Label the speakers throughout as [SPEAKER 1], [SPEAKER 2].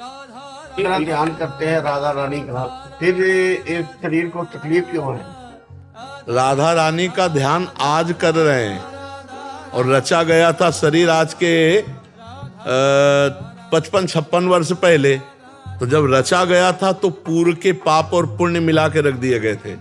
[SPEAKER 1] ध्यान करते हैं राधा रानी का, फिर इस शरीर को तकलीफ क्यों है?
[SPEAKER 2] राधा रानी का ध्यान आज कर रहे हैं और रचा गया था शरीर आज के 55-56 वर्ष पहले। तो जब रचा गया था तो पूर्व के पाप और पुण्य मिला के रख दिए गए थे।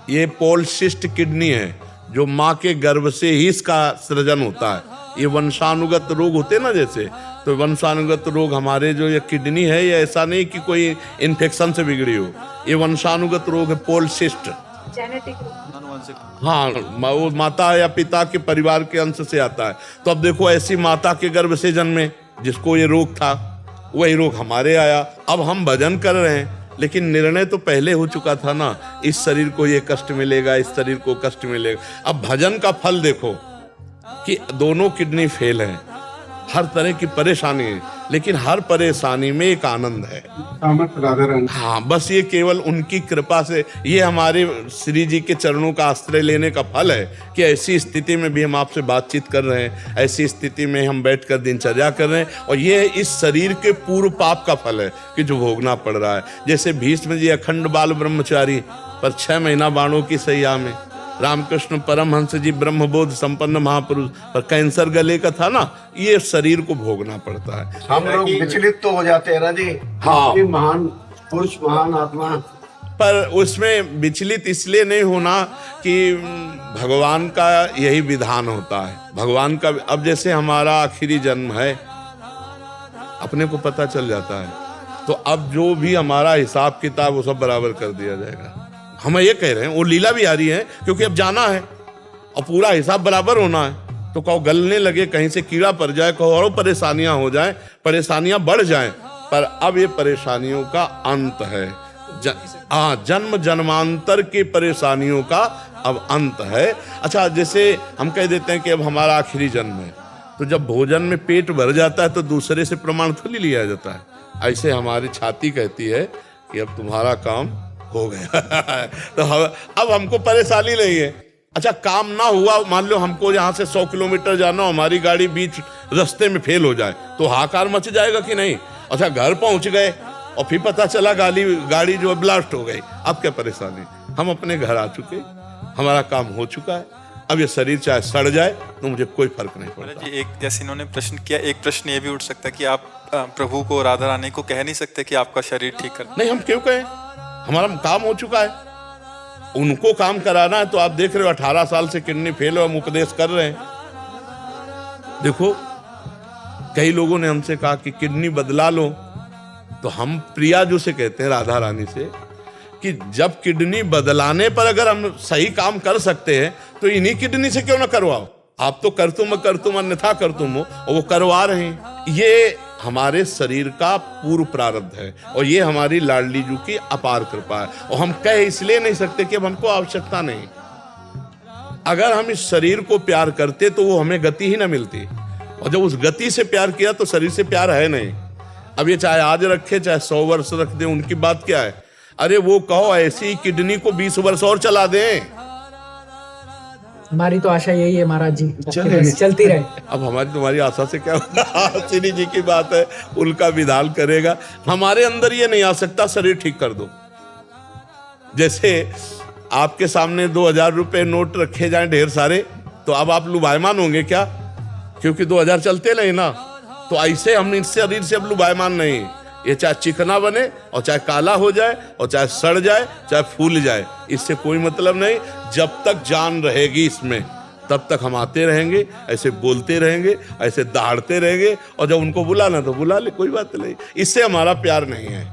[SPEAKER 2] ये पॉलिसिस्ट किडनी है जो माँ के गर्भ से ही इसका सृजन होता है। ये वंशानुगत रोग होते हैं ना, जैसे तो वंशानुगत रोग हमारे जो ये किडनी है, ये ऐसा नहीं कि कोई इन्फेक्शन से बिगड़ी हो, ये वंशानुगत रोग है, पॉलिसिस्ट। हाँ, वो माता या पिता के परिवार के अंश से आता है। तो अब देखो, ऐसी माता के गर्भ से जन्मे जिसको ये रोग था, वही रोग हमारे आया। अब हम भजन कर रहे हैं, लेकिन निर्णय तो पहले हो चुका था ना, इस शरीर को ये कष्ट मिलेगा, इस शरीर को कष्ट मिलेगा। अब भजन का फल देखो कि दोनों किडनी फेल हैं, हर तरह की परेशानी है, लेकिन हर परेशानी में एक आनंद है। हाँ, बस ये केवल उनकी कृपा से, ये हमारे श्री जी के चरणों का आश्रय लेने का फल है कि ऐसी स्थिति में भी हम आपसे बातचीत कर रहे हैं, ऐसी स्थिति में हम बैठकर दिनचर्या कर रहे हैं। और ये इस शरीर के पूर्व पाप का फल है कि जो भोगना पड़ रहा है। जैसे भीष्म जी अखंड बाल ब्रह्मचारी पर 6 महीना बाणों की सैया में, रामकृष्ण परमहंस जी ब्रह्मबोध संपन्न महापुरुष पर कैंसर गले का था ना, ये शरीर को भोगना पड़ता है।
[SPEAKER 1] हम लोग विचलित तो हो जाते हैं ना जी।
[SPEAKER 2] हाँ,
[SPEAKER 1] महान पुरुष, महान आत्मा,
[SPEAKER 2] पर उसमें विचलित इसलिए नहीं होना कि भगवान का यही विधान होता है। भगवान का, अब जैसे हमारा आखिरी जन्म है, अपने को पता चल जाता है, तो अब जो भी हमारा हिसाब किताब वो सब बराबर कर दिया जाएगा। हम ये कह रहे हैं, वो लीला भी आ रही है क्योंकि अब जाना है और पूरा हिसाब बराबर होना है। तो कहो गलने लगे, कहीं से कीड़ा पड़ जाए, कहो और परेशानियां हो जाए, परेशानियां बढ़ जाएं, पर अब ये परेशानियों का अंत है। जन्म जन्मांतर की परेशानियों का अब अंत है। अच्छा, जैसे हम कह देते हैं कि अब हमारा आखिरी जन्म है, तो जब भोजन में पेट भर जाता है तो दूसरे से प्रमाण थोड़ी लिया जाता है। ऐसे हमारी छाती कहती है कि अब तुम्हारा काम हो गया। तो अब हमको परेशानी नहीं है। अच्छा, काम ना हुआ, मान लो हमको यहाँ से 100 किलोमीटर जाना, हमारी गाड़ी बीच रास्ते में फेल हो जाए तो हाहाकार मच जाएगा कि नहीं। अच्छा, घर पहुंच गए और फिर पता चला गाड़ी जो ब्लास्ट हो गई, अब क्या परेशानी। हम अपने घर आ चुके, हमारा काम हो चुका है। अब ये शरीर चाहे सड़ जाए तो मुझे कोई फर्क नहीं पड़ता।
[SPEAKER 3] जी, एक जैसे इन्होंने प्रश्न किया, एक प्रश्न ये भी उठ सकता है कि आप प्रभु को, राधा रानी को कह नहीं सकते कि आपका शरीर ठीक कर।
[SPEAKER 2] नहीं, हम क्यों कहें, हमारा काम हो चुका है। उनको काम कराना है तो आप देख रहे हो 18 साल से किडनी फेल, हम उपदेश कर रहे हैं। देखो, कई लोगों ने हमसे कहा कि किडनी बदला लो, तो हम प्रिया जो से कहते हैं, राधा रानी से, कि जब किडनी बदलाने पर अगर हम सही काम कर सकते हैं तो इन्हीं किडनी से क्यों ना करवाओ। आप तो कर तुम अन्यथा कर तुम हो, और वो करवा रहे हैं। ये हमारे शरीर का पूर्व प्रारब्ध है और ये हमारी लाडली जू की अपार कृपा है। और हम कह इसलिए नहीं सकते कि अब हमको आवश्यकता नहीं। अगर हम इस शरीर को प्यार करते तो वो हमें गति ही ना मिलती, और जब उस गति से प्यार किया तो शरीर से प्यार है नहीं। अब ये चाहे आज रखे चाहे 100 वर्ष रख दे, उनकी बात क्या है। अरे वो कहो ऐसी किडनी को 20 वर्ष और चला दें।
[SPEAKER 4] हमारी तो आशा यही है महाराज जी, चलती रहे।
[SPEAKER 2] अब हमारी तुम्हारी आशा से क्या होगा। श्री जी की बात है, उनका विधान करेगा। हमारे अंदर ये नहीं आ सकता शरीर ठीक कर दो। जैसे आपके सामने 2000 रुपए नोट रखे जाएं ढेर सारे, तो अब आप लुभायमान होंगे क्या, क्योंकि 2000 चलते नहीं ना। तो ऐसे हम इस शरीर से अब लुभायमान नहीं। ये चाहे चिकना बने और चाहे काला हो जाए और चाहे सड़ जाए चाहे फूल जाए, इससे कोई मतलब नहीं। जब तक जान रहेगी इसमें तब तक हम आते रहेंगे, ऐसे बोलते रहेंगे, ऐसे दहाड़ते रहेंगे, और जब उनको बुलाना तो बुला ले, कोई बात नहीं। इससे हमारा प्यार नहीं है।